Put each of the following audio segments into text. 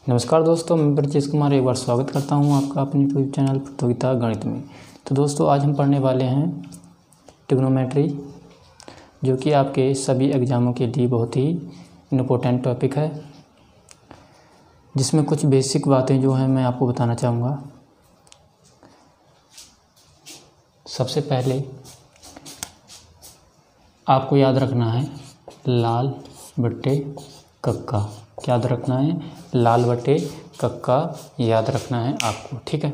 नमस्कार दोस्तों, मैं ब्रजेश कुमार एक बार स्वागत करता हूं आपका अपने यूट्यूब चैनल प्रतियोगिता गणित में। तो दोस्तों आज हम पढ़ने वाले हैं ट्रिग्नोमेट्री, जो कि आपके सभी एग्ज़ामों के लिए बहुत ही इम्पोर्टेंट टॉपिक है, जिसमें कुछ बेसिक बातें जो हैं मैं आपको बताना चाहूँगा। सबसे पहले आपको याद रखना है लाल बट्टे कक्का। क्या याद रखना है? लाल बट्टे कक्का याद रखना है आपको, ठीक है।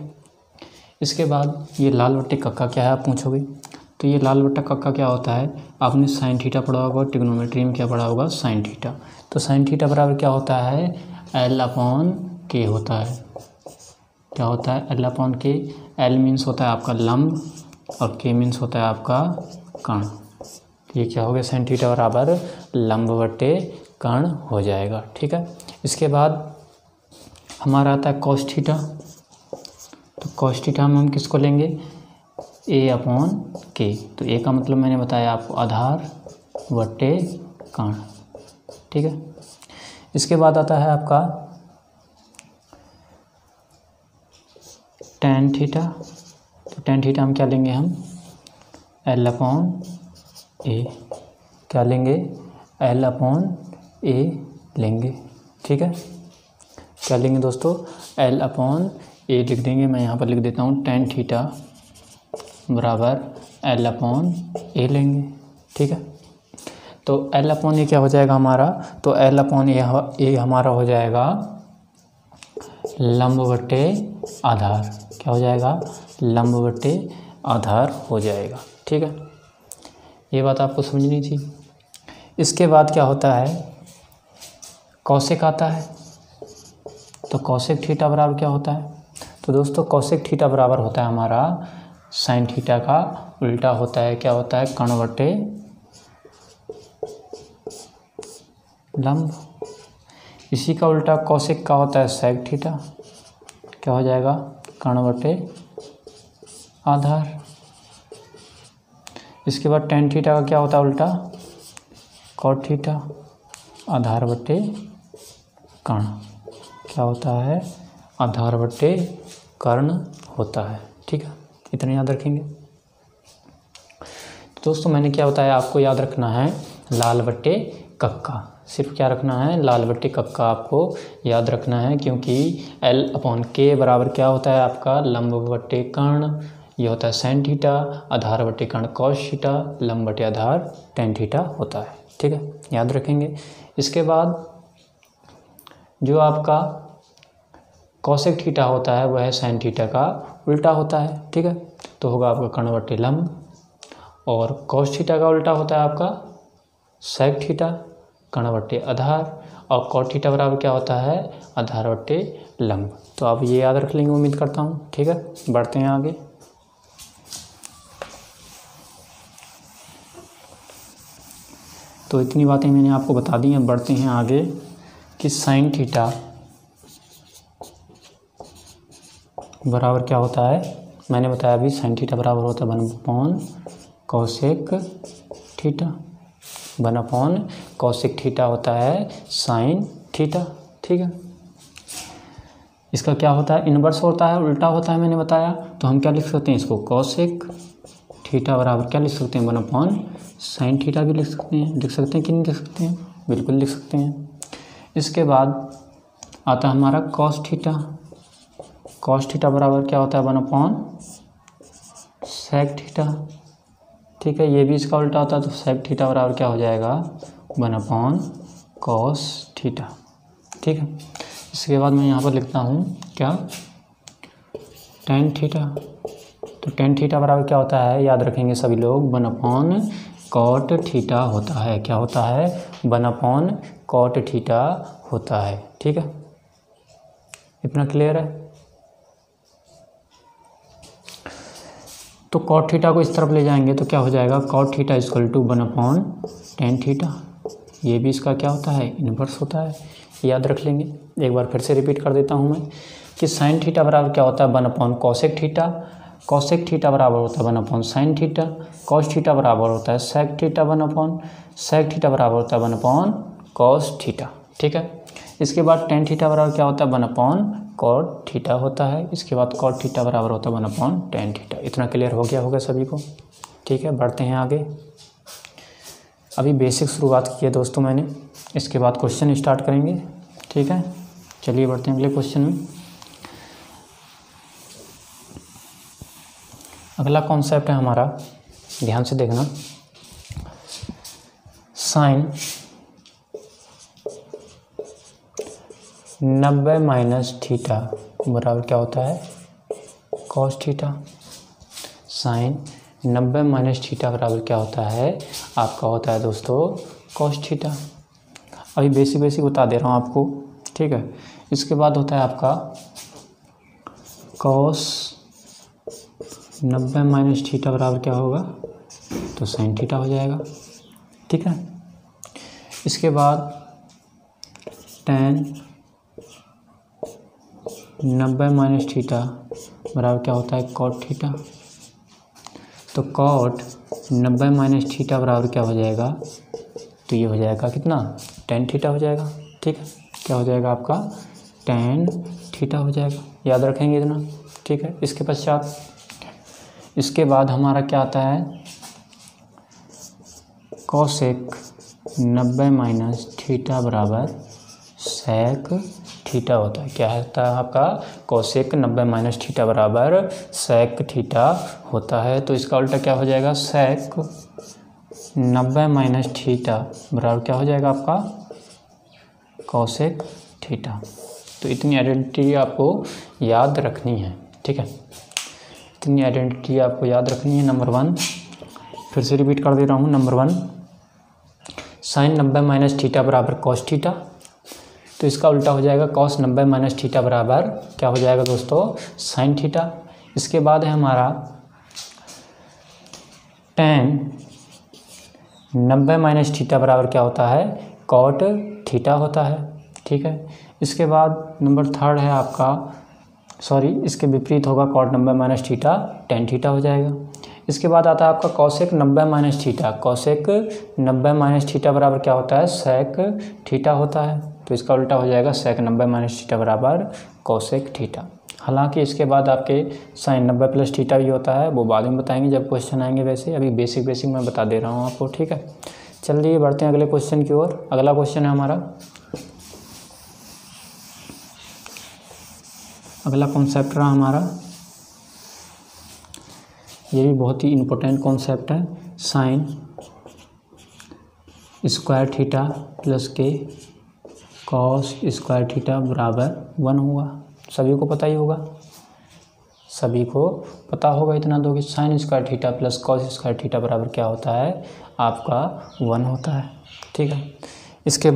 इसके बाद ये लाल बट्टे कक्का क्या है आप पूछोगे, तो ये लाल बट्टा कक्का क्या होता है? आपने साइन थीटा पढ़ा होगा, ट्रिग्नोमेट्री में क्या पढ़ा होगा? Sine theta. तो साइन थीटा बराबर क्या होता है? L/K होता है। क्या होता है? L/K। L मीन्स होता है आपका लंब और K मीन्स होता है आपका कर्ण। ये क्या हो गया? साइन थीटा बराबर लंब बट्टे कर्ण हो जाएगा, ठीक है। इसके बाद हमारा आता है कॉस थीटा। तो कॉस थीटा में हम किसको लेंगे? A/K। तो A का मतलब मैंने बताया आपको आधार बट्टे कर्ण, ठीक है। इसके बाद आता है आपका टैन थीटा। तो टैन थीटा हम क्या लेंगे? हम L/A। क्या लेंगे? L/A लेंगे, ठीक है। क्या लेंगे दोस्तों? L/A लिख देंगे। मैं यहाँ पर लिख देता हूँ टैन थीटा बराबर L/A लेंगे, ठीक है। तो L/A क्या हो जाएगा हमारा? तो L/A हमारा हो जाएगा लंब बट्टे आधार। क्या हो जाएगा? लंब बट्टे आधार हो जाएगा, ठीक है। ये बात आपको समझनी थी। इसके बाद क्या होता है? कौशिक आता है। तो कौशिक थीटा बराबर क्या होता है? तो दोस्तों कौशिक थीटा बराबर होता है हमारा साइन थीटा का उल्टा होता है। क्या होता है? कर्ण बट्टे लंब। इसी का उल्टा कौशिक का होता है सेक थीटा। क्या हो जाएगा? कर्ण बट्टे आधार। इसके बाद टैन थीटा का क्या होता है उल्टा? कॉट थीटा आधार बट्टे कर्ण। क्या होता है? आधार बट्टे कर्ण होता है, ठीक है। इतना याद रखेंगे। तो दोस्तों मैंने क्या बताया आपको? याद रखना है लाल बट्टे कक्का। सिर्फ क्या रखना है? लाल बट्टे कक्का आपको याद रखना है, क्योंकि L/K बराबर क्या होता है आपका? लंब बट्टे कर्ण। ये होता है साइन थीटा, आधार बट्टे कर्ण कॉस थीटा, लंब बट्टे आधार टैन थीटा होता है, ठीक है। याद रखेंगे। इसके बाद जो आपका कॉसेक थीटा होता है वह साइन थीटा का उल्टा होता है, ठीक है। तो होगा आपका कर्ण बट्टे लंब, और कॉस थीटा का उल्टा होता है आपका सेक थीटा कर्ण बट्टे आधार, और कॉट थीटा बराबर क्या होता है? आधार बट्टे लंब। तो आप ये याद रख लेंगे, उम्मीद करता हूँ, ठीक है। बढ़ते हैं आगे। तो इतनी बातें मैंने आपको बता दी हैं। बढ़ते हैं आगे कि साइन थीटा बराबर क्या होता है? मैंने बताया अभी साइन थीटा बराबर होता है 1/cos थीटा। 1/cos थीटा होता है साइन थीटा, ठीक है। इसका क्या होता है? इन्वर्स होता है, उल्टा होता है, मैंने बताया। तो हम क्या लिख सकते हैं इसको? कॉसेक थीटा बराबर क्या लिख सकते हैं? 1/sin थीटा भी लिख सकते हैं। लिख सकते हैं कि नहीं लिख सकते हैं? बिल्कुल लिख सकते हैं। इसके बाद आता है हमारा कॉस थीटा। कॉस थीटा बराबर क्या होता है? 1/sec थीटा, ठीक है। ये भी इसका उल्टा होता है, तो sec थीटा बराबर क्या हो जाएगा? 1/cos थीटा, ठीक है। इसके बाद मैं यहाँ पर लिखता हूँ क्या? Tan theta. तो टैन थीटा बराबर क्या होता है? याद रखेंगे सभी लोग, 1/cot थीटा होता है। क्या होता है? 1/cot थीटा होता है, ठीक है। इतना क्लियर है? तो कॉट थीटा को इस तरफ ले जाएंगे तो क्या हो जाएगा? Cot theta equal to 1/tan theta. ये भी इसका क्या होता है? इन्वर्स होता है। याद रख लेंगे। एक बार फिर से रिपीट कर देता हूँ मैं कि साइन थीटा बराबर क्या होता है? 1/cosec theta. कॉसेक थीटा बराबर होता है 1/sin थीटा। कॉस थीटा बराबर होता है सेक थीटा। 1/sec थीटा बराबर होता है 1/cos थीटा, ठीक है। इसके बाद टेन थीटा बराबर क्या होता है 1/cot थीटा होता है। इसके बाद cot थीटा बराबर होता है 1/tan थीटा। इतना क्लियर हो गया होगा सभी को। ठीक है, बढ़ते हैं आगे। अभी बेसिक शुरुआत की है दोस्तों मैंने, इसके बाद क्वेश्चन स्टार्ट करेंगे। ठीक है, चलिए बढ़ते हैं अगले क्वेश्चन में। अगला कॉन्सेप्ट है हमारा, ध्यान से देखना, साइन 90 माइनस थीटा बराबर क्या होता है cos theta. Sine 90 minus theta बराबर क्या होता है आपका, होता है दोस्तों cos थीटा। अभी बेसिक बता दे रहा हूँ आपको। ठीक है, इसके बाद होता है आपका cos 90 माइनस थीटा बराबर क्या होगा, तो sin थीटा हो जाएगा। ठीक है, इसके बाद tan 90 माइनस थीटा बराबर क्या होता है cot थीटा। तो cot 90 माइनस थीटा बराबर क्या हो जाएगा, तो ये हो जाएगा कितना tan थीटा हो जाएगा। ठीक है, क्या हो जाएगा आपका tan थीटा हो जाएगा, याद रखेंगे इतना। ठीक है, इसके पश्चात इसके बाद हमारा क्या आता है cosec 90 माइनस थीटा बराबर sec थीटा होता है। क्या होता है आपका cosec 90 माइनस थीटा बराबर sec थीटा होता है। तो इसका उल्टा क्या हो जाएगा sec 90 माइनस थीटा बराबर क्या हो जाएगा आपका cosec थीटा। तो इतनी आइडेंटिटी आपको याद रखनी है। ठीक है, इतनी आइडेंटिटी आपको याद रखनी है। नंबर 1 फिर से रिपीट कर दे रहा हूँ। नंबर 1 साइन 90 माइनस थीटा बराबर cos थीटा, तो इसका उल्टा हो जाएगा cos 90 माइनस थीटा बराबर क्या हो जाएगा दोस्तों sin थीटा। इसके बाद है हमारा tan 90 माइनस थीटा बराबर क्या होता है cot थीटा होता है। ठीक है, इसके बाद नंबर 3 है आपका, सॉरी इसके विपरीत होगा cot 90 minus theta tan theta हो जाएगा। इसके बाद आता है आपका cosec 90 minus theta. cosec 90 minus theta बराबर क्या होता है sec थीटा होता है। तो इसका उल्टा हो जाएगा sec 90 माइनस थीटा बराबर cosec थीटा। हालांकि इसके बाद आपके sin 90 प्लस थीटा भी होता है, वो बाद में बताएंगे जब क्वेश्चन आएंगे। वैसे अभी बेसिक मैं बता दे रहा हूँ आपको। ठीक है, चलिए बढ़ते हैं अगले क्वेश्चन की ओर। अगला क्वेश्चन है हमारा, अगला कॉन्सेप्ट रहा हमारा, ये भी बहुत ही इम्पोर्टेंट कॉन्सेप्ट है। साइन स्क्वायर थीटा प्लस के कॉस स्क्वायर थीटा बराबर 1 हुआ। सभी को पता ही होगा, सभी को पता होगा इतना दो कि sign square theta plus cos square theta बराबर क्या होता है आपका 1 होता है। ठीक है, इसके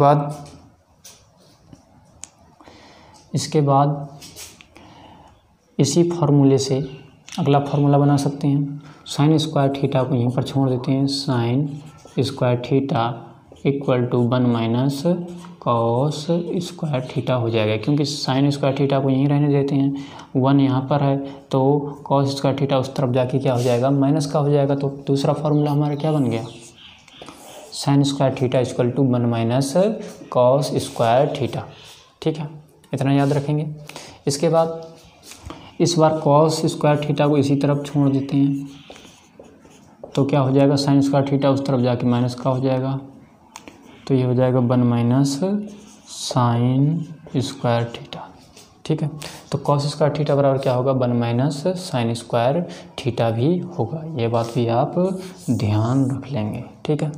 बाद इसी फार्मूले से अगला फार्मूला बना सकते हैं। साइन स्क्वायर थीटा को यहीं पर छोड़ देते हैं। Sine square theta equal to 1 minus cos square theta हो जाएगा, क्योंकि साइन स्क्वायर थीटा को यहीं रहने देते हैं। 1 यहाँ पर है तो कॉस स्क्वायर थीटा उस तरफ जाके क्या हो जाएगा माइनस का हो जाएगा। तो दूसरा फार्मूला हमारा क्या बन गया, sine square theta equal to 1 minus cos square theta. ठीक है, इतना याद रखेंगे। इसके बाद इस बार कॉस स्क्वायर थीटा को इसी तरफ छोड़ देते हैं, तो क्या हो जाएगा साइन स्क्वायर थीटा उस तरफ जाके माइनस का हो जाएगा। तो ये हो जाएगा 1 माइनस साइन स्क्वायर थीटा। ठीक है, तो कॉस स्क्वायर थीटा बराबर क्या होगा 1 माइनस साइन स्क्वायर थीटा भी होगा। ये बात भी आप ध्यान रख लेंगे। ठीक है,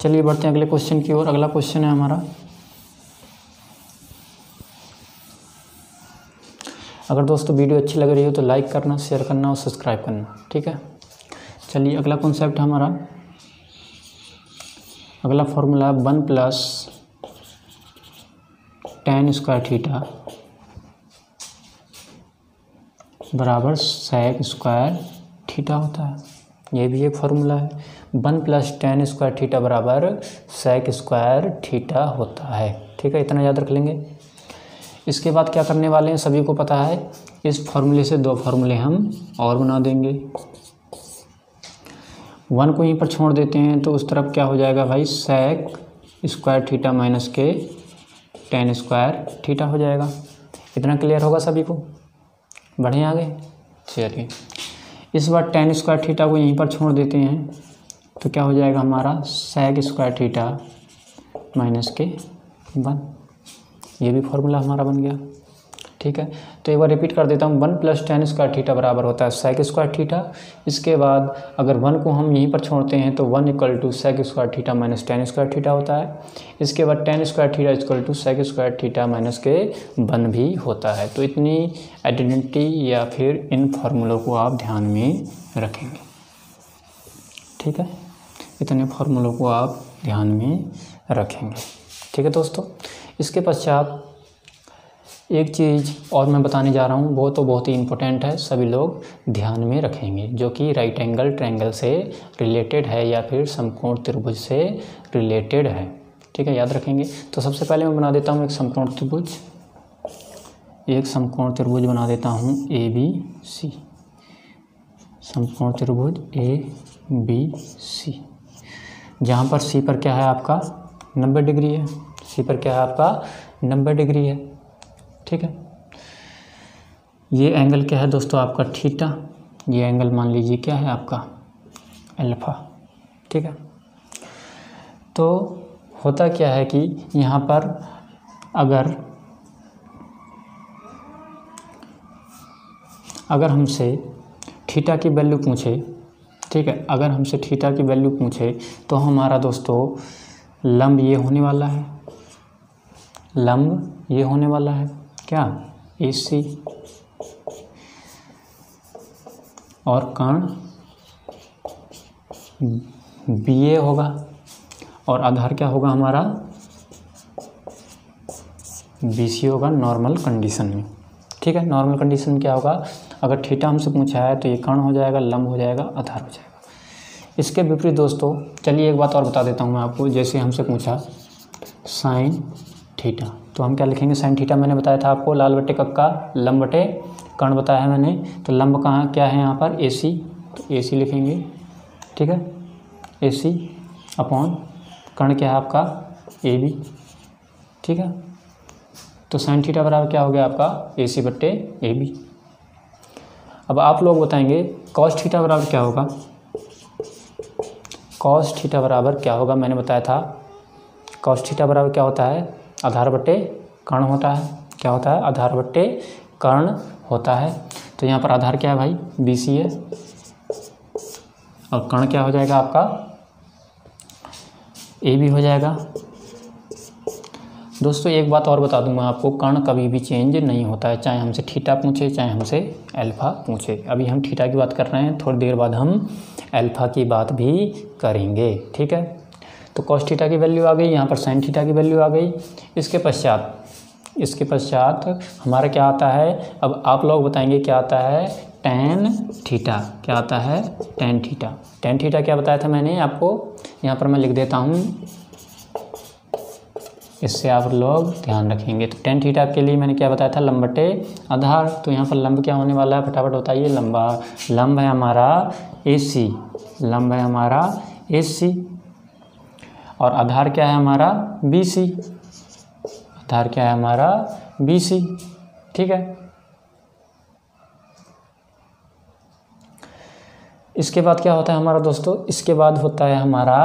चलिए बढ़ते हैं अगले क्वेश्चन की ओर। अगला क्वेश्चन है हमारा, अगर दोस्तों वीडियो अच्छी लग रही हो तो लाइक करना, शेयर करना और सब्सक्राइब करना। ठीक है, चलिए अगला कॉन्सेप्ट हमारा, अगला formula 1 plus tan square theta बराबर sec स्क्वायर थीटा होता है। ये भी एक फार्मूला है। 1 प्लस tan स्क्वायर थीटा बराबर sec स्क्वायर थीटा होता है। ठीक है, इतना याद रख लेंगे। इसके बाद क्या करने वाले हैं सभी को पता है, इस फार्मूले से 2 फार्मूले हम और बना देंगे। 1 को यहीं पर छोड़ देते हैं तो उस तरफ क्या हो जाएगा भाई sec स्क्वायर थीटा माइनस के टेन स्क्वायर थीटा हो जाएगा। इतना क्लियर होगा सभी को? बढ़े आगे। चलिए इस बार टेन स्क्वायर थीटा को यहीं पर छोड़ देते हैं तो क्या हो जाएगा हमारा सेक स्क्वायर थीटा माइनस के 1। ये भी फॉर्मूला हमारा बन गया। ठीक है, तो एक बार रिपीट कर देता हूँ। 1 प्लस टेन स्क्वायर थीटा बराबर होता है सेक स्क्वायर थीटा। इसके बाद अगर 1 को हम यहीं पर छोड़ते हैं तो 1 equal to sec square theta minus tan square theta होता है। इसके बाद tan square theta equal to sec square theta minus के 1 भी होता है। तो इतनी आइडेंटिटी या फिर इन फार्मूलों को आप ध्यान में रखेंगे। ठीक है, इतने फार्मूलों को आप ध्यान में रखेंगे। ठीक है दोस्तों, इसके पश्चात एक चीज़ और मैं बताने जा रहा हूँ, वो तो बहुत ही इम्पोर्टेंट है, सभी लोग ध्यान में रखेंगे, जो कि राइट एंगल ट्रायंगल से रिलेटेड है या फिर समकोण त्रिभुज से रिलेटेड है। ठीक है, याद रखेंगे। तो सबसे पहले मैं बना देता हूँ एक समकोण त्रिभुज। एक समकोण त्रिभुज बना देता हूँ ABC, समकोण त्रिभुज ABC, जहाँ पर C पर क्या है आपका 90 डिग्री है। C पर क्या है आपका 90 डिग्री है। ठीक है, ये एंगल क्या है दोस्तों आपका थीटा। ये एंगल मान लीजिए क्या है आपका अल्फा। ठीक है, तो होता क्या है कि यहाँ पर अगर हमसे थीटा की वैल्यू पूछे, ठीक है, अगर हमसे थीटा की वैल्यू पूछे तो हमारा दोस्तों लंब ये होने वाला है, लंब ये होने वाला है क्या AC, और कर्ण BA होगा, और आधार क्या होगा हमारा BC होगा नॉर्मल कंडीशन में। ठीक है, नॉर्मल कंडीशन में क्या होगा, अगर थीटा हमसे पूछा है तो ये कर्ण हो जाएगा, लंब हो जाएगा, आधार हो जाएगा। इसके विपरीत दोस्तों चलिए एक बात और बता देता हूँ मैं आपको। जैसे हमसे पूछा साइन थीटा, तो हम क्या लिखेंगे, साइन थीटा मैंने बताया था आपको लाल बटे कक्का लंब बटे कर्ण बताया है मैंने। तो लंब कहाँ क्या है यहाँ पर AC, तो AC लिखेंगे। ठीक है, AC अपॉन कर्ण क्या है आपका AB। ठीक है, तो साइन थीटा बराबर क्या हो गया आपका AC बटे AB। अब आप लोग बताएंगे कॉस थीटा बराबर क्या होगा। कॉस थीटा बराबर क्या होगा, मैंने बताया था कॉस थीटा बराबर क्या होता है आधार बटे कर्ण होता है। क्या होता है, आधार बटे कर्ण होता है। तो यहाँ पर आधार क्या है भाई BC है, और कर्ण क्या हो जाएगा आपका AB हो जाएगा। दोस्तों एक बात और बता दूं मैं आपको, कर्ण कभी भी चेंज नहीं होता है, चाहे हमसे थीटा पूछे चाहे हमसे अल्फा पूछे। अभी हम थीटा की बात कर रहे हैं, थोड़ी देर बाद हम अल्फा की बात भी करेंगे। ठीक है, तो कॉस थीटा की वैल्यू आ गई, यहाँ पर साइन थीटा की वैल्यू आ गई। इसके पश्चात हमारा क्या आता है, अब आप लोग बताएंगे क्या आता है, टैन थीटा। क्या आता है, टैन थीटा। टैन थीटा क्या बताया था मैंने आपको, यहाँ पर मैं लिख देता हूँ, इससे आप लोग ध्यान रखेंगे। तो टैन थीटा के लिए मैंने क्या बताया था, लंब बटे आधार। तो यहाँ पर लंब क्या होने वाला है, फटाफट बताइए। लंब है हमारा AC, लंब है हमारा AC, और आधार क्या है हमारा BC, आधार क्या है हमारा BC। ठीक है, इसके बाद क्या होता है हमारा दोस्तों, इसके बाद होता है हमारा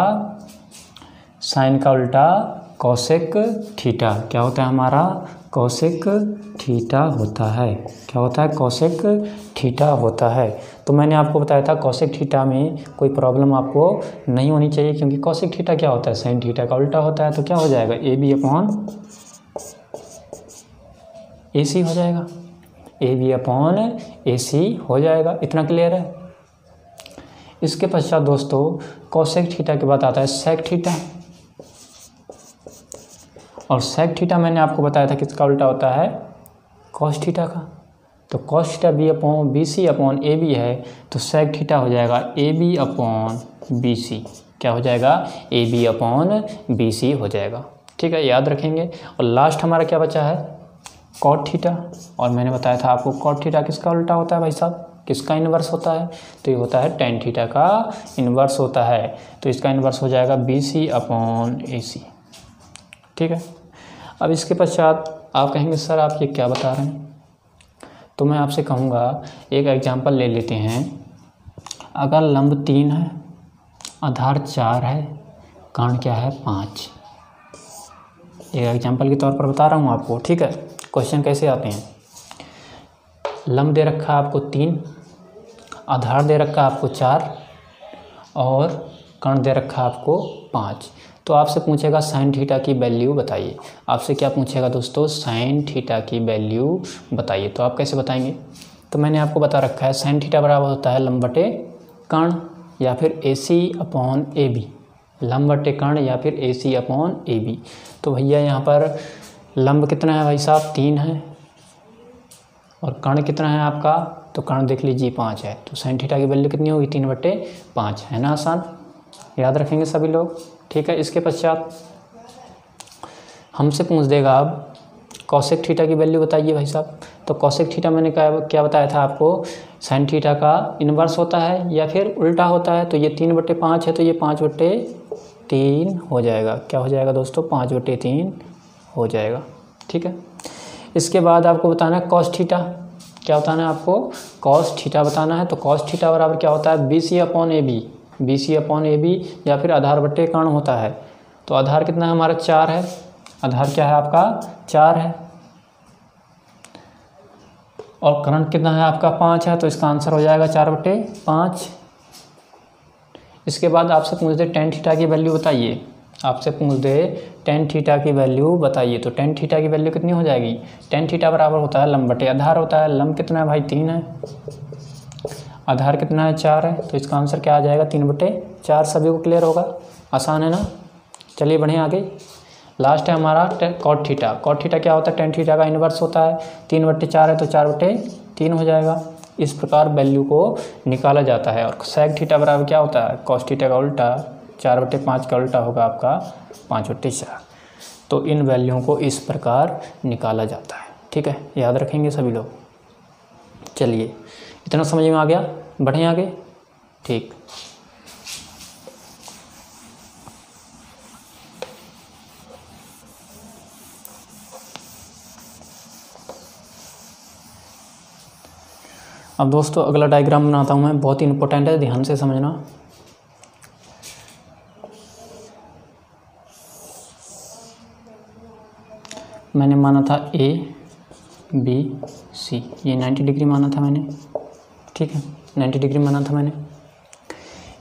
साइन का उल्टा कोसेक थीटा। क्या होता है हमारा कोसेक थीटा होता है। क्या होता है, कोसेक थीटा होता है। तो मैंने आपको बताया था कोसेक थीटा में कोई प्रॉब्लम आपको नहीं होनी चाहिए, क्योंकि कोसेक थीटा क्या होता है, साइन थीटा का उल्टा होता है। तो क्या हो जाएगा, AB अपॉन AC हो जाएगा, AB अपॉन AC हो जाएगा। इतना क्लियर है। इसके पश्चात दोस्तों कोसेक थीटा के बाद आता है सेक थीटा, और सेक थीटा मैंने आपको बताया था किसका उल्टा होता है, कॉस थीटा का। तो cos theta BC upon AB है, तो सेक थीटा हो जाएगा AB अपॉन BC। क्या हो जाएगा, AB अपॉन BC हो जाएगा। ठीक है, याद रखेंगे। और लास्ट हमारा क्या बचा है, कॉट थीटा। और मैंने बताया था आपको कॉट थीटा किसका उल्टा होता है भाई साहब, किसका इन्वर्स होता है, तो ये होता है टैन थीटा का इन्वर्स होता है। तो इसका इन्वर्स हो जाएगा BC अपॉन AC। ठीक है, अब इसके पश्चात आप कहेंगे सर आप ये क्या बता रहे हैं, तो मैं आपसे कहूँगा एक एग्जाम्पल ले लेते हैं। अगर लंब 3 है, आधार 4 है, कर्ण क्या है 5। एक एग्जाम्पल के तौर पर बता रहा हूँ आपको, ठीक है। क्वेश्चन कैसे आते हैं, लंब दे रखा है आपको 3, आधार दे रखा है आपको 4 और कर्ण दे रखा है आपको 5। तो आपसे पूछेगा साइन थीटा की वैल्यू बताइए। आपसे क्या पूछेगा दोस्तों, साइन थीटा की वैल्यू बताइए। तो आप कैसे बताएंगे, तो मैंने आपको बता रखा है साइन थीटा बराबर होता है लंब बटे कर्ण या फिर AC/AB, लंब बटे कर्ण या फिर AC/AB। तो भैया यहाँ पर लंब कितना है भाई साहब 3 है और कर्ण कितना है आपका, तो कर्ण देख लीजिए 5 है। तो साइन थीटा की वैल्यू कितनी होगी 3/5, है ना। आसान, याद रखेंगे सभी लोग, ठीक है। इसके पश्चात हमसे पूछ देगा अब कॉसेक थीटा की वैल्यू बताइए भाई साहब। तो कॉसेक थीटा मैंने क्या बताया था आपको, साइन थीटा का इन्वर्स होता है या फिर उल्टा होता है। तो ये 3/5 है तो ये 5/3 हो जाएगा। क्या हो जाएगा दोस्तों, 5/3 हो जाएगा, ठीक है। इसके बाद आपको बताना है कॉस थीटा। क्या बताना है आपको, कॉस थीटा बताना है। तो कॉस थीटा बराबर क्या होता है BC/AB, BC/AB या फिर आधार बटे कर्ण होता है। तो आधार कितना है हमारा 4 है, आधार क्या है आपका 4 है और कर्ण कितना है आपका 5 है। तो इसका आंसर हो जाएगा 4/5। इसके बाद आपसे पूछ दे टेन थीटा की वैल्यू बताइए, आपसे पूछ दे टेन थीटा की वैल्यू बताइए। तो टेन थीटा की वैल्यू कितनी हो जाएगी, टेन थीटा बराबर होता है लंब बटे आधार होता है। लंब कितना है भाई 3 है, आधार कितना है 4 है। तो इसका आंसर क्या आ जाएगा 3/4। सभी को क्लियर होगा, आसान है ना। चलिए बढ़िया आगे, लास्ट है हमारा कॉट थीटा। कॉट थीटा क्या होता है, टेन थीटा का इन्वर्स होता है। 3/4 है तो 4/3 हो जाएगा। इस प्रकार वैल्यू को निकाला जाता है। और सेक थीटा बराबर क्या होता है, कॉस थीटा का उल्टा, 4/5 का उल्टा होगा आपका 5/4। तो इन वैल्यूओं को इस प्रकार निकाला जाता है, ठीक है। याद रखेंगे सभी लोग। चलिए इतना समझ में आ गया, बढ़ें आगे, ठीक। अब दोस्तों अगला डायग्राम बनाता हूँ मैं, बहुत ही इंपॉर्टेंट है, ध्यान से समझना। मैंने माना था ABC, ये 90 डिग्री माना था मैंने, ठीक है, 90 डिग्री माना था मैंने।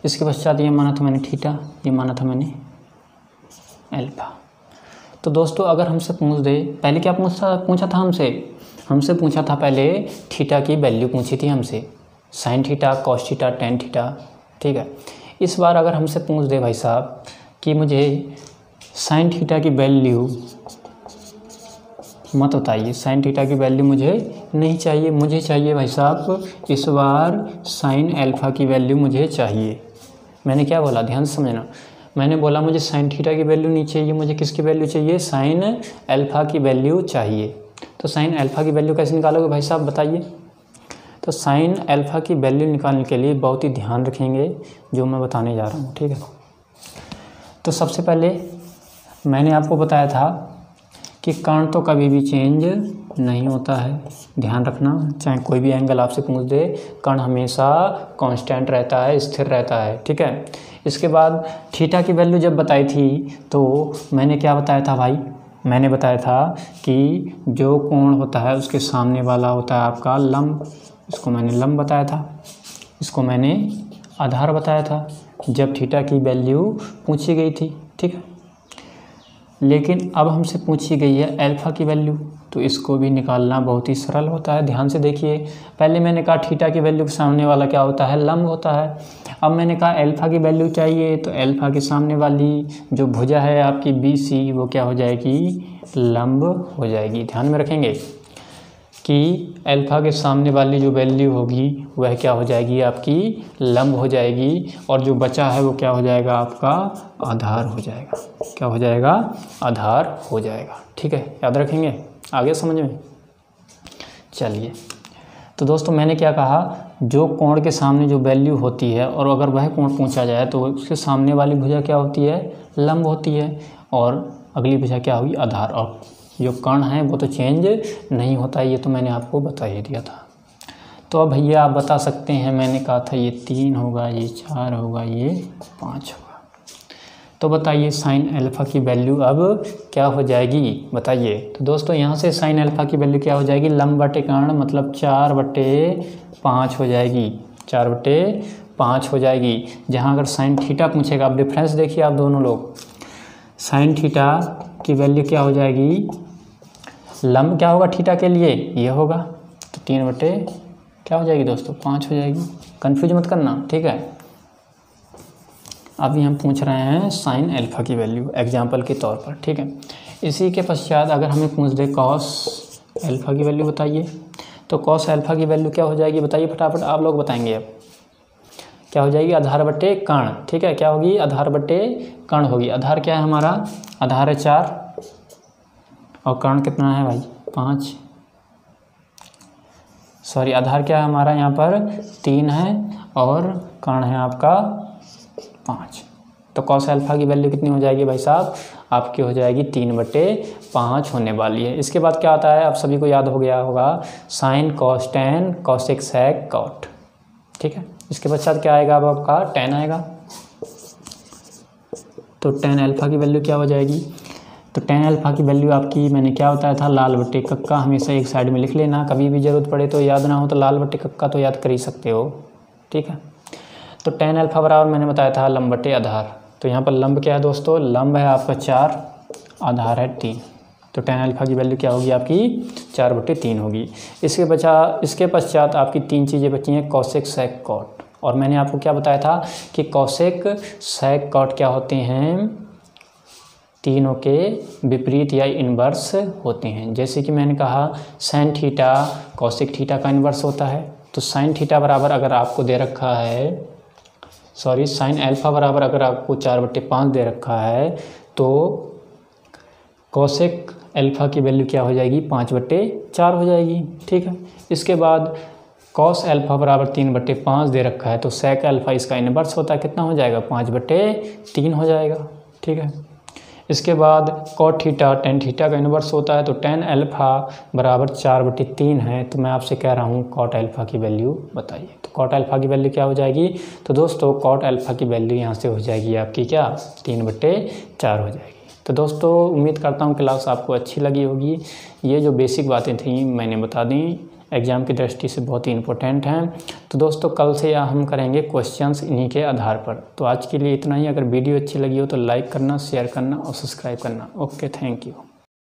इसके पश्चात ये माना था मैंने थीटा, ये माना था मैंने अल्फा। तो दोस्तों अगर हमसे पूछ दे, पहले क्या पूछा था हमसे पूछा था पहले थीटा की वैल्यू पूछी थी हमसे, sine theta, cos theta, tan theta, ठीक है। इस बार अगर हमसे पूछ दे भाई साहब कि मुझे साइन थीटा की वैल्यू मत बताइए, साइन थीटा की वैल्यू मुझे नहीं चाहिए, मुझे चाहिए भाई साहब इस बार साइन अल्फा की वैल्यू मुझे चाहिए। मैंने क्या बोला, ध्यान से समझना, मैंने बोला मुझे साइन थीटा की वैल्यू नहीं चाहिए, मुझे किसकी वैल्यू चाहिए, साइन अल्फा की वैल्यू चाहिए। तो साइन अल्फा की वैल्यू कैसे निकालोगे भाई साहब बताइए। तो साइन अल्फा की वैल्यू निकालने के लिए बहुत ही ध्यान रखेंगे जो मैं बताने जा रहा हूँ, ठीक है। तो सबसे पहले मैंने आपको बताया था कि कर्ण तो कभी भी चेंज नहीं होता है, ध्यान रखना, चाहे कोई भी एंगल आपसे पूछ दे, कर्ण हमेशा कांस्टेंट रहता है, स्थिर रहता है, ठीक है। इसके बाद थीटा की वैल्यू जब बताई थी तो मैंने क्या बताया था भाई, मैंने बताया था कि जो कोण होता है उसके सामने वाला होता है आपका लंब, इसको मैंने लंब बताया था, इसको मैंने आधार बताया था जब थीटा की वैल्यू पूछी गई थी, ठीक है। लेकिन अब हमसे पूछी गई है अल्फा की वैल्यू, तो इसको भी निकालना बहुत ही सरल होता है। ध्यान से देखिए, पहले मैंने कहा थीटा की वैल्यू के सामने वाला क्या होता है, लंब होता है। अब मैंने कहा अल्फा की वैल्यू चाहिए, तो अल्फा के सामने वाली जो भुजा है आपकी BC वो क्या हो जाएगी, लंब हो जाएगी। ध्यान में रखेंगे कि अल्फा के सामने वाली जो वैल्यू होगी वह क्या हो जाएगी, आपकी लंब हो जाएगी, और जो बचा है वो क्या हो जाएगा, आपका आधार हो जाएगा। क्या हो जाएगा, आधार हो जाएगा, ठीक है, याद रखेंगे, आगे समझ में। चलिए तो दोस्तों मैंने क्या कहा, जो कोण के सामने जो वैल्यू होती है और अगर वह कोण पूछा जाए तो उसके सामने वाली भुजा क्या होती है, लंब होती है, और अगली भुजा क्या होगी, आधार। और जो कण है वो तो चेंज नहीं होता है, ये तो मैंने आपको बता ही दिया था। तो अब भैया आप बता सकते हैं, मैंने कहा था ये 3 होगा, ये 4 होगा, ये 5 होगा। तो बताइए साइन अल्फ़ा की वैल्यू अब क्या हो जाएगी, बताइए। तो दोस्तों यहाँ से साइन अल्फ़ा की वैल्यू क्या हो जाएगी, लंब बटे कर्ण मतलब 4/5 हो जाएगी, 4/5 हो जाएगी। जहाँ अगर साइन थीटा पूछेगा, आप डिफरेंस देखिए आप दोनों लोग, साइन थीटा की वैल्यू क्या हो जाएगी, लंब क्या होगा थीटा के लिए, ये होगा, तो 3 क्या हो जाएगी दोस्तों, 5 हो जाएगी। कंफ्यूज मत करना, ठीक है। अभी हम पूछ रहे हैं साइन अल्फ़ा की वैल्यू एग्जाम्पल के तौर पर, ठीक है। इसी के पश्चात अगर हमें पूछ दे कॉस अल्फ़ा की वैल्यू बताइए, तो कॉस अल्फ़ा की वैल्यू क्या हो जाएगी, बताइए फटाफट, आप लोग बताएंगे। अब क्या हो जाएगी, आधार बटे कर्ण, ठीक है। क्या होगी, आधार बटे कर्ण होगी। आधार क्या है हमारा, आधार है 4 और कर्ण कितना है भाई 5, सॉरी आधार क्या है हमारा यहाँ पर 3 है और कर्ण है आपका 5। तो कॉस अल्फ़ा की वैल्यू कितनी हो जाएगी भाई साहब, आपकी हो जाएगी 3/5 होने वाली है। इसके बाद क्या आता है, आप सभी को याद हो गया होगा, sine cos tan cosec sec cot, ठीक है। इसके पश्चात क्या आएगा, अब आपका टेन आएगा। तो टेन अल्फ़ा की वैल्यू क्या हो जाएगी, तो टेन अल्फ़ा की वैल्यू आपकी मैंने क्या बताया था, लाल बटे कक्का, हमेशा एक साइड में लिख लेना, कभी भी ज़रूरत पड़े तो याद ना हो तो लाल बटे कक्का तो याद कर ही सकते हो, ठीक है। तो टेन अल्फ़ा बराबर मैंने बताया था लंब बटे आधार। तो यहाँ पर लंब क्या है दोस्तों, लंब है आपका 4, आधार है 3, तो टेन अल्फ़ा की वैल्यू क्या होगी आपकी 4/3 होगी। इसके पश्चात आपकी 3 चीज़ें बची हैं, कॉसेक सेक कॉट। और मैंने आपको क्या बताया था कि कॉसेक सेक कॉट क्या होते हैं, तीनों के विपरीत या इन्वर्स होते हैं। जैसे कि मैंने कहा साइन थीटा कॉसेक थीटा का इन्वर्स होता है। तो साइन थीटा बराबर अगर आपको दे रखा है, सॉरी साइन अल्फ़ा बराबर अगर आपको 4/5 दे रखा है, तो कॉसेक अल्फ़ा की वैल्यू क्या हो जाएगी 5/4 हो जाएगी, ठीक है। इसके बाद कॉस अल्फ़ा बराबर 3/5 दे रखा है, तो सेक अल्फ़ा इसका इन्वर्स होता है, कितना हो जाएगा 5/3 हो जाएगा, ठीक है। इसके बाद कॉट थीटा टेन थीटा का इन्वर्स होता है, तो टेन अल्फ़ा बराबर 4/3 है। तो मैं आपसे कह रहा हूँ कॉट अल्फ़ा की वैल्यू बताइए। तो कॉट अल्फ़ा की वैल्यू क्या हो जाएगी, तो दोस्तों कॉट अल्फ़ा की वैल्यू यहाँ से हो जाएगी आपकी क्या 3/4 हो जाएगी। तो दोस्तों उम्मीद करता हूँ क्लास आपको अच्छी लगी होगी। ये जो बेसिक बातें थी मैंने बता दी, एग्ज़ाम की दृष्टि से बहुत ही इंपॉर्टेंट हैं। तो दोस्तों कल से हम करेंगे क्वेश्चंस इन्हीं के आधार पर। तो आज के लिए इतना ही। अगर वीडियो अच्छी लगी हो तो लाइक करना, शेयर करना और सब्सक्राइब करना। Okay, thank you.